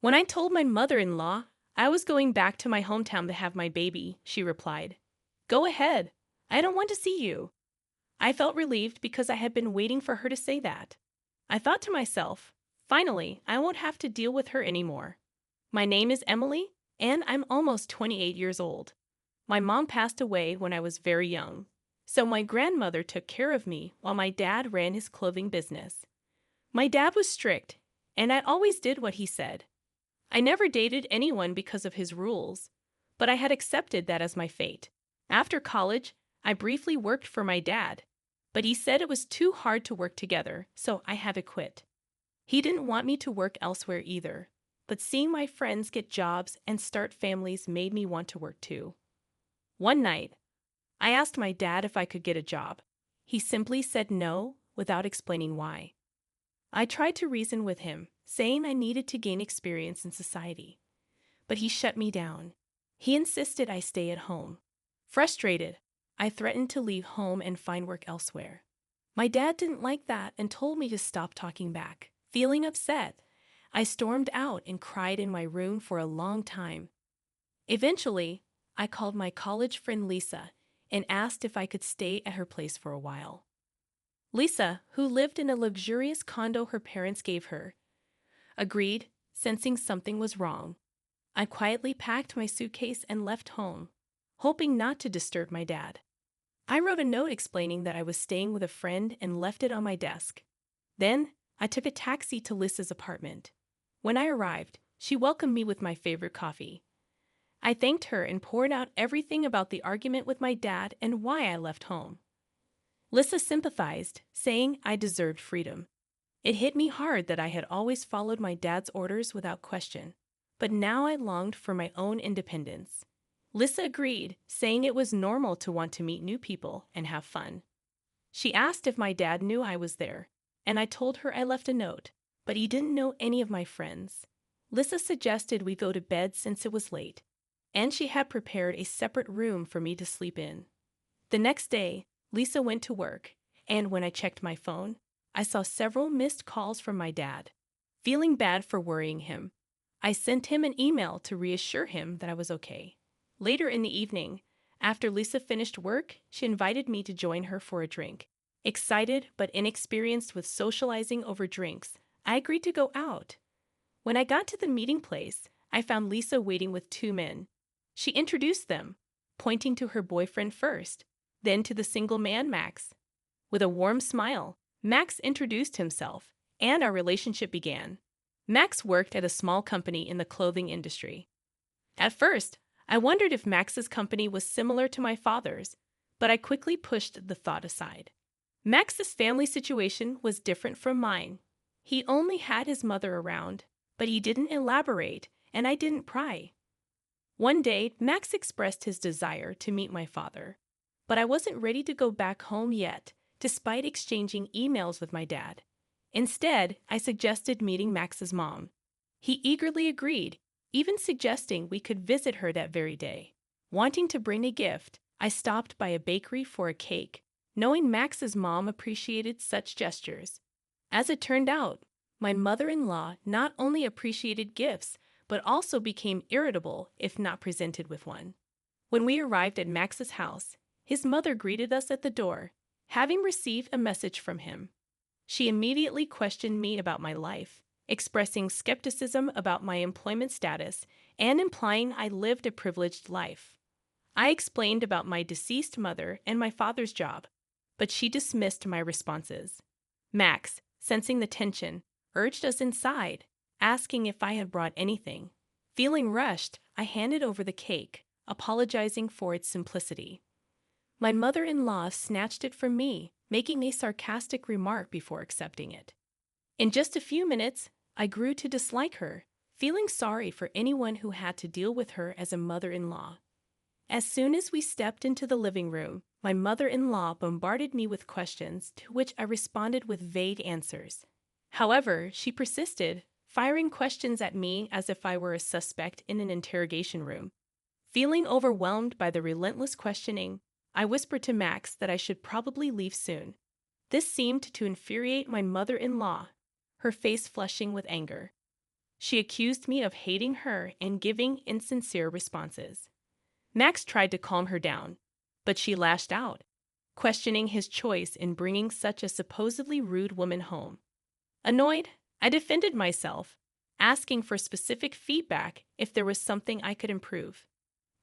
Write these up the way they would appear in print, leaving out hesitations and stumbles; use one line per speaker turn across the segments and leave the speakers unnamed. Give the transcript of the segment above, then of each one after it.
When I told my mother-in-law I was going back to my hometown to have my baby, she replied, "Go ahead. I don't want to see you." I felt relieved because I had been waiting for her to say that. I thought to myself, finally, I won't have to deal with her anymore. My name is Emily, and I'm almost 28 years old. My mom passed away when I was very young, so my grandmother took care of me while my dad ran his clothing business. My dad was strict, and I always did what he said. I never dated anyone because of his rules, but I had accepted that as my fate. After college, I briefly worked for my dad, but he said it was too hard to work together, so I had to quit. He didn't want me to work elsewhere either, but seeing my friends get jobs and start families made me want to work too. One night, I asked my dad if I could get a job. He simply said no without explaining why. I tried to reason with him, saying I needed to gain experience in society, but he shut me down. He insisted I stay at home. Frustrated, I threatened to leave home and find work elsewhere. My dad didn't like that and told me to stop talking back. Feeling upset, I stormed out and cried in my room for a long time. Eventually, I called my college friend Lisa and asked if I could stay at her place for a while. Lisa, who lived in a luxurious condo her parents gave her, agreed, sensing something was wrong. I quietly packed my suitcase and left home, hoping not to disturb my dad. I wrote a note explaining that I was staying with a friend and left it on my desk. Then, I took a taxi to Lisa's apartment. When I arrived, she welcomed me with my favorite coffee. I thanked her and poured out everything about the argument with my dad and why I left home. Lisa sympathized, saying I deserved freedom. It hit me hard that I had always followed my dad's orders without question, but now I longed for my own independence. Lisa agreed, saying it was normal to want to meet new people and have fun. She asked if my dad knew I was there, and I told her I left a note, but he didn't know any of my friends. Lisa suggested we go to bed since it was late, and she had prepared a separate room for me to sleep in. The next day, Lisa went to work, and when I checked my phone, I saw several missed calls from my dad. Feeling bad for worrying him, I sent him an email to reassure him that I was okay. Later in the evening, after Lisa finished work, she invited me to join her for a drink. Excited but inexperienced with socializing over drinks, I agreed to go out. When I got to the meeting place, I found Lisa waiting with two men. She introduced them, pointing to her boyfriend first, then to the single man, Max. With a warm smile, Max introduced himself, and our relationship began. Max worked at a small company in the clothing industry. At first, I wondered if Max's company was similar to my father's, but I quickly pushed the thought aside. Max's family situation was different from mine. He only had his mother around, but he didn't elaborate, and I didn't pry. One day, Max expressed his desire to meet my father, but I wasn't ready to go back home yet, despite exchanging emails with my dad. Instead, I suggested meeting Max's mom. He eagerly agreed, even suggesting we could visit her that very day. Wanting to bring a gift, I stopped by a bakery for a cake, knowing Max's mom appreciated such gestures. As it turned out, my mother-in-law not only appreciated gifts, but also became irritable if not presented with one. When we arrived at Max's house, his mother greeted us at the door, having received a message from him. She immediately questioned me about my life, expressing skepticism about my employment status and implying I lived a privileged life. I explained about my deceased mother and my father's job, but she dismissed my responses. Max, sensing the tension, urged us inside, asking if I had brought anything. Feeling rushed, I handed over the cake, apologizing for its simplicity. My mother-in-law snatched it from me, making a sarcastic remark before accepting it. In just a few minutes, I grew to dislike her, feeling sorry for anyone who had to deal with her as a mother-in-law. As soon as we stepped into the living room, my mother-in-law bombarded me with questions to which I responded with vague answers. However, she persisted, firing questions at me as if I were a suspect in an interrogation room. Feeling overwhelmed by the relentless questioning, I whispered to Max that I should probably leave soon. This seemed to infuriate my mother-in-law, her face flushing with anger. She accused me of hating her and giving insincere responses. Max tried to calm her down, but she lashed out, questioning his choice in bringing such a supposedly rude woman home. Annoyed, I defended myself, asking for specific feedback if there was something I could improve.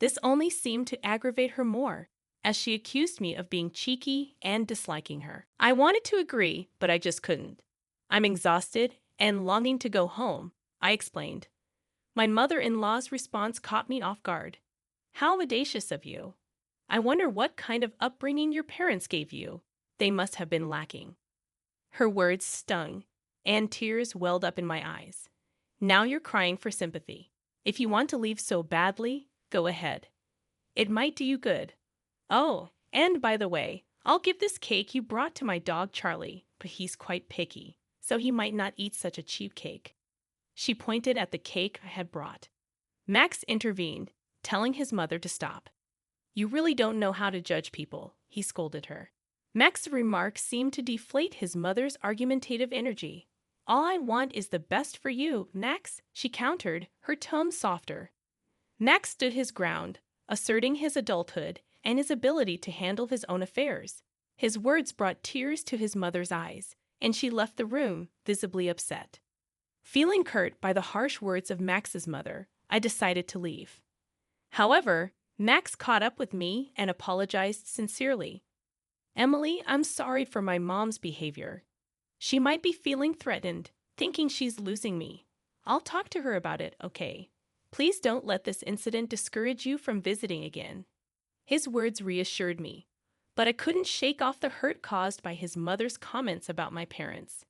This only seemed to aggravate her more, as she accused me of being cheeky and disliking her. I wanted to agree, but I just couldn't. I'm exhausted and longing to go home, I explained. My mother-in-law's response caught me off guard. How audacious of you. I wonder what kind of upbringing your parents gave you. They must have been lacking. Her words stung, and tears welled up in my eyes. Now you're crying for sympathy. If you want to leave so badly, go ahead. It might do you good. Oh, and by the way, I'll give this cake you brought to my dog Charlie, but he's quite picky, so he might not eat such a cheap cake. She pointed at the cake I had brought. Max intervened, telling his mother to stop. You really don't know how to judge people, he scolded her. Max's remarks seemed to deflate his mother's argumentative energy. All I want is the best for you, Max, she countered, her tone softer. Max stood his ground, asserting his adulthood and his ability to handle his own affairs. His words brought tears to his mother's eyes, and she left the room, visibly upset. Feeling hurt by the harsh words of Max's mother, I decided to leave. However, Max caught up with me and apologized sincerely. Emily, I'm sorry for my mom's behavior. She might be feeling threatened, thinking she's losing me. I'll talk to her about it, okay? Please don't let this incident discourage you from visiting again. His words reassured me, but I couldn't shake off the hurt caused by his mother's comments about my parents.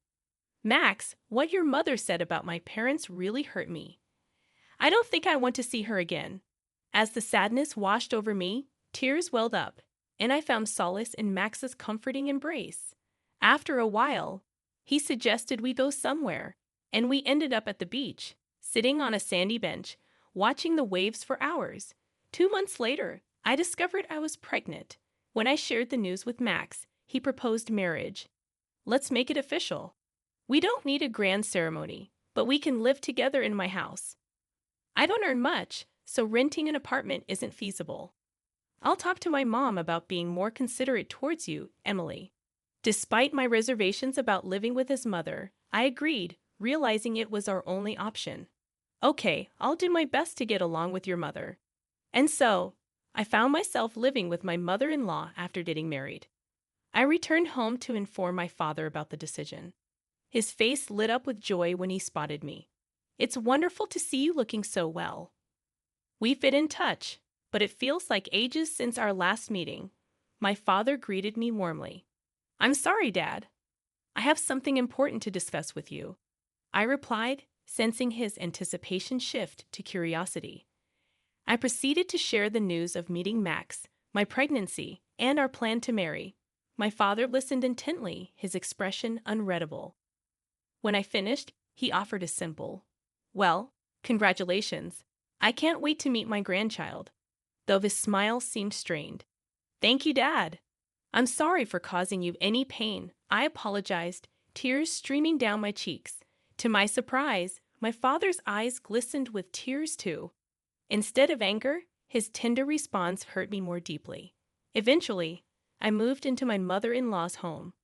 Max, what your mother said about my parents really hurt me. I don't think I want to see her again. As the sadness washed over me, tears welled up, and I found solace in Max's comforting embrace. After a while, he suggested we go somewhere, and we ended up at the beach, sitting on a sandy bench, watching the waves for hours. 2 months later, I discovered I was pregnant. When I shared the news with Max, he proposed marriage. Let's make it official. We don't need a grand ceremony, but we can live together in my house. I don't earn much, so renting an apartment isn't feasible. I'll talk to my mom about being more considerate towards you, Emily. Despite my reservations about living with his mother, I agreed, realizing it was our only option. Okay, I'll do my best to get along with your mother. And so, I found myself living with my mother-in-law after getting married. I returned home to inform my father about the decision. His face lit up with joy when he spotted me. It's wonderful to see you looking so well. We've been in touch, but it feels like ages since our last meeting. My father greeted me warmly. I'm sorry, Dad. I have something important to discuss with you, I replied, sensing his anticipation shift to curiosity. I proceeded to share the news of meeting Max, my pregnancy, and our plan to marry. My father listened intently, his expression unreadable. When I finished, he offered a simple, "Well, congratulations. I can't wait to meet my grandchild," though his smile seemed strained. "Thank you, Dad. I'm sorry for causing you any pain," I apologized, tears streaming down my cheeks. To my surprise, my father's eyes glistened with tears too. Instead of anger, his tender response hurt me more deeply. Eventually, I moved into my mother-in-law's home.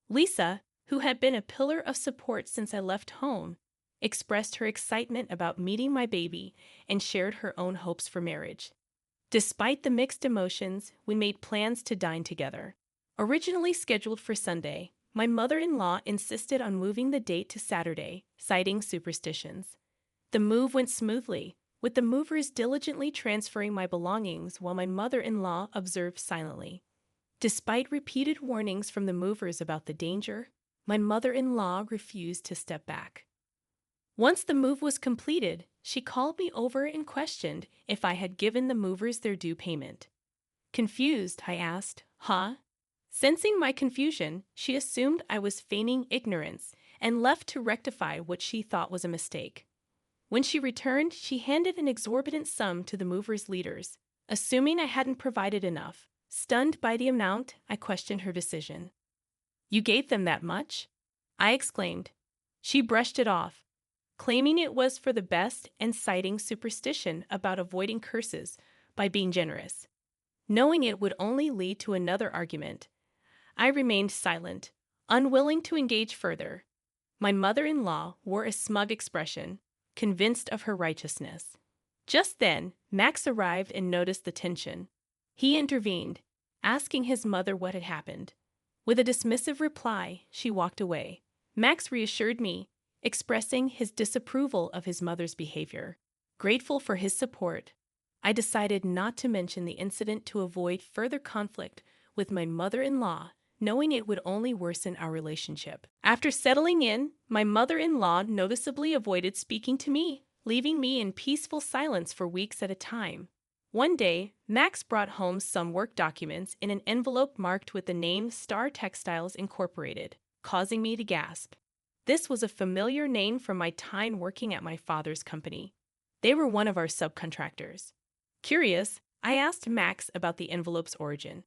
Lisa, who had been a pillar of support since I left home, expressed her excitement about meeting my baby and shared her own hopes for marriage. Despite the mixed emotions, we made plans to dine together. Originally scheduled for Sunday, my mother-in-law insisted on moving the date to Saturday, citing superstitions. The move went smoothly, with the movers diligently transferring my belongings while my mother-in-law observed silently. Despite repeated warnings from the movers about the danger, my mother-in-law refused to step back. Once the move was completed, she called me over and questioned if I had given the movers their due payment. Confused, I asked, "Huh?" Sensing my confusion, she assumed I was feigning ignorance and left to rectify what she thought was a mistake. When she returned, she handed an exorbitant sum to the movers' leaders, assuming I hadn't provided enough. Stunned by the amount, I questioned her decision. "You gave them that much?" I exclaimed. She brushed it off. claiming it was for the best and citing superstition about avoiding curses by being generous. Knowing it would only lead to another argument, I remained silent, unwilling to engage further. My mother-in-law wore a smug expression, convinced of her righteousness. Just then, Max arrived and noticed the tension. He intervened, asking his mother what had happened. With a dismissive reply, she walked away. Max reassured me, expressing his disapproval of his mother's behavior. Grateful for his support, I decided not to mention the incident to avoid further conflict with my mother-in-law, knowing it would only worsen our relationship. After settling in, my mother-in-law noticeably avoided speaking to me, leaving me in peaceful silence for weeks at a time. One day, Max brought home some work documents in an envelope marked with the name Star Textiles Incorporated, causing me to gasp. This was a familiar name from my time working at my father's company. They were one of our subcontractors. Curious, I asked Max about the envelope's origin.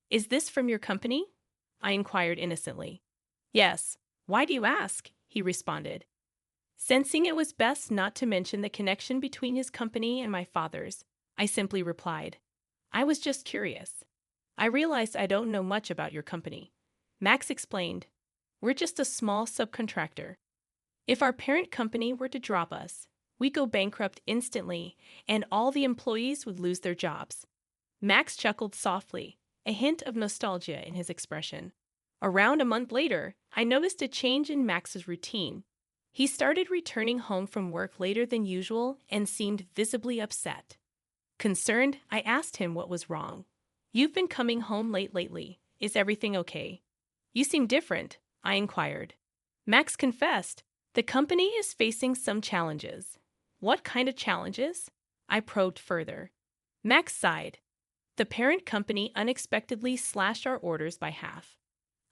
"Is this from your company?" I inquired innocently. "Yes. Why do you ask?" he responded. Sensing it was best not to mention the connection between his company and my father's, I simply replied, "I was just curious. I realized I don't know much about your company." Max explained, "We're just a small subcontractor. If our parent company were to drop us, we'd go bankrupt instantly, and all the employees would lose their jobs." Max chuckled softly, a hint of nostalgia in his expression. Around a month later, I noticed a change in Max's routine. He started returning home from work later than usual and seemed visibly upset. Concerned, I asked him what was wrong. "You've been coming home late lately. Is everything okay?" "You seem different," I inquired. Max confessed, "The company is facing some challenges." "What kind of challenges?" I probed further. Max sighed. "The parent company unexpectedly slashed our orders by half.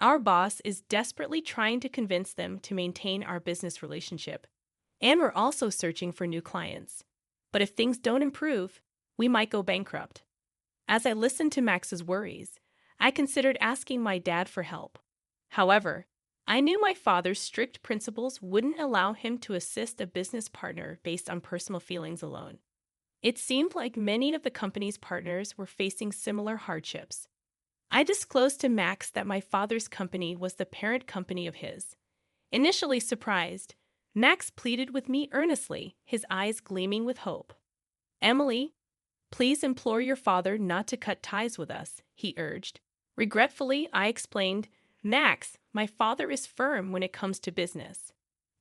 Our boss is desperately trying to convince them to maintain our business relationship. And we're also searching for new clients. But if things don't improve, we might go bankrupt." As I listened to Max's worries, I considered asking my dad for help. However, I knew my father's strict principles wouldn't allow him to assist a business partner based on personal feelings alone. It seemed like many of the company's partners were facing similar hardships. I disclosed to Max that my father's company was the parent company of his. Initially surprised, Max pleaded with me earnestly, his eyes gleaming with hope. "Emily, please implore your father not to cut ties with us," he urged. Regretfully, I explained, "Max, my father is firm when it comes to business.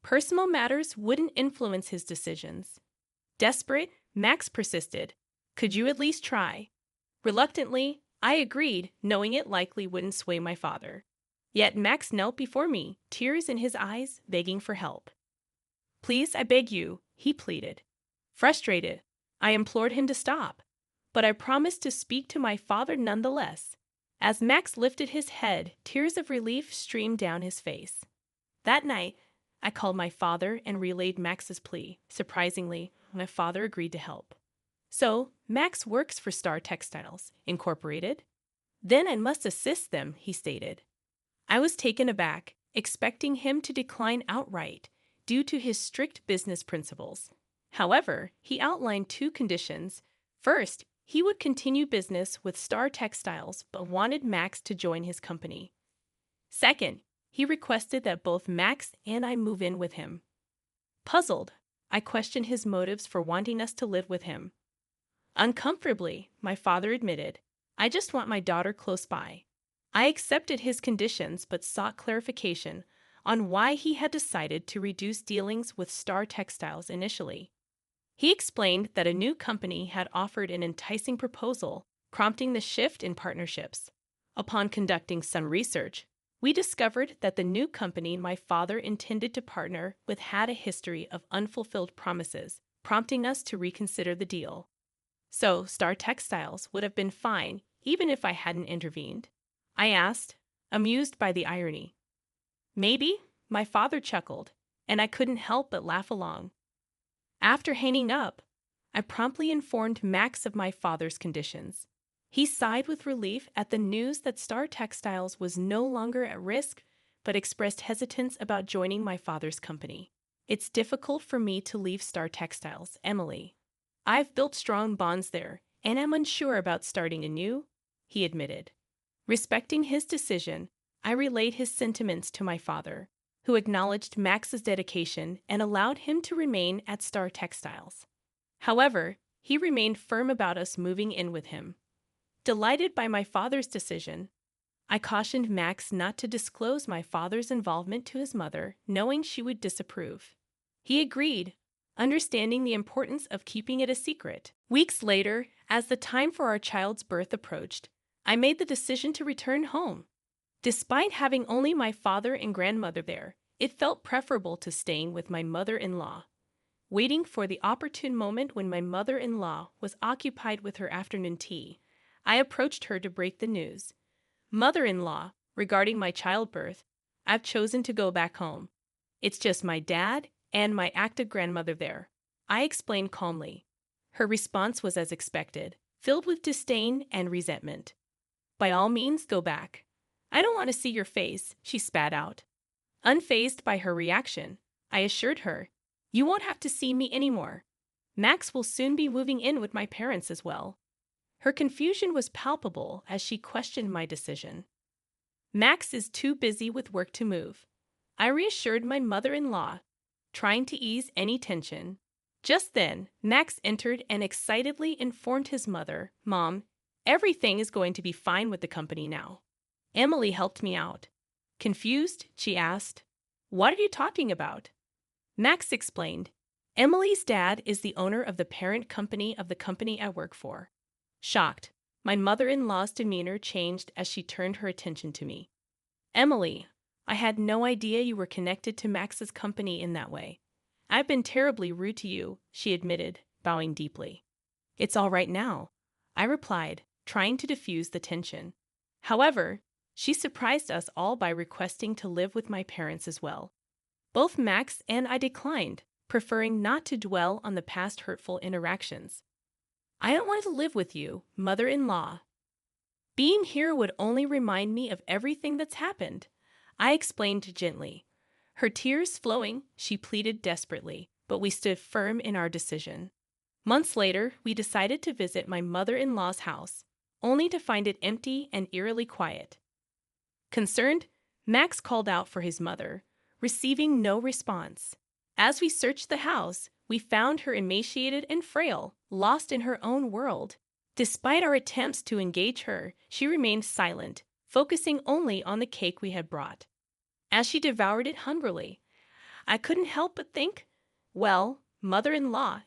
Personal matters wouldn't influence his decisions." Desperate, Max persisted. "Could you at least try?" Reluctantly, I agreed, knowing it likely wouldn't sway my father. Yet Max knelt before me, tears in his eyes, begging for help. "Please, I beg you," he pleaded. Frustrated, I implored him to stop, but I promised to speak to my father nonetheless. As Max lifted his head, tears of relief streamed down his face. That night, I called my father and relayed Max's plea. Surprisingly, my father agreed to help. "So, Max works for Star Textiles Incorporated? Then I must assist them," he stated. I was taken aback, expecting him to decline outright due to his strict business principles. However, he outlined two conditions. First, he would continue business with Star Textiles but wanted Max to join his company. Second, he requested that both Max and I move in with him. Puzzled, I questioned his motives for wanting us to live with him. Uncomfortably, my father admitted, "I just want my daughter close by." I accepted his conditions but sought clarification on why he had decided to reduce dealings with Star Textiles initially. He explained that a new company had offered an enticing proposal, prompting the shift in partnerships. Upon conducting some research, we discovered that the new company my father intended to partner with had a history of unfulfilled promises, prompting us to reconsider the deal. So, Star Textiles would have been fine even if I hadn't intervened? I asked, amused by the irony. "Maybe," my father chuckled, and I couldn't help but laugh along. After hanging up, I promptly informed Max of my father's conditions. He sighed with relief at the news that Star Textiles was no longer at risk, but expressed hesitance about joining my father's company. It's difficult for me to leave Star Textiles, Emily. I've built strong bonds there, and am unsure about starting anew, he admitted. Respecting his decision, I relayed his sentiments to my father, who acknowledged Max's dedication and allowed him to remain at Star Textiles. However, he remained firm about us moving in with him. Delighted by my father's decision, I cautioned Max not to disclose my father's involvement to his mother, knowing she would disapprove. He agreed, understanding the importance of keeping it a secret. Weeks later, as the time for our child's birth approached, I made the decision to return home. Despite having only my father and grandmother there, it felt preferable to staying with my mother-in-law. Waiting for the opportune moment when my mother-in-law was occupied with her afternoon tea, I approached her to break the news. Mother-in-law, regarding my childbirth, I've chosen to go back home. It's just my dad and my active grandmother there, I explained calmly. Her response was as expected, filled with disdain and resentment. By all means, go back. I don't want to see your face, she spat out. Unfazed by her reaction, I assured her, you won't have to see me anymore. Max will soon be moving in with my parents as well. Her confusion was palpable as she questioned my decision. Max is too busy with work to move, I reassured my mother-in-law, trying to ease any tension. Just then, Max entered and excitedly informed his mother, Mom, everything is going to be fine with the company now. Emily helped me out. Confused, she asked, What are you talking about? Max explained, Emily's dad is the owner of the parent company of the company I work for. Shocked, my mother-in-law's demeanor changed as she turned her attention to me. Emily, I had no idea you were connected to Max's company in that way. I've been terribly rude to you, she admitted, bowing deeply. It's all right now, I replied, trying to diffuse the tension. However, she surprised us all by requesting to live with my parents as well. Both Max and I declined, preferring not to dwell on the past hurtful interactions. I don't want to live with you, mother-in-law. Being here would only remind me of everything that's happened, I explained gently. Her tears flowing, she pleaded desperately, but we stood firm in our decision. Months later, we decided to visit my mother-in-law's house, only to find it empty and eerily quiet. Concerned, Max called out for his mother, receiving no response. As we searched the house, we found her emaciated and frail, lost in her own world. Despite our attempts to engage her, she remained silent, focusing only on the cake we had brought. As she devoured it hungrily, I couldn't help but think, well, mother-in-law,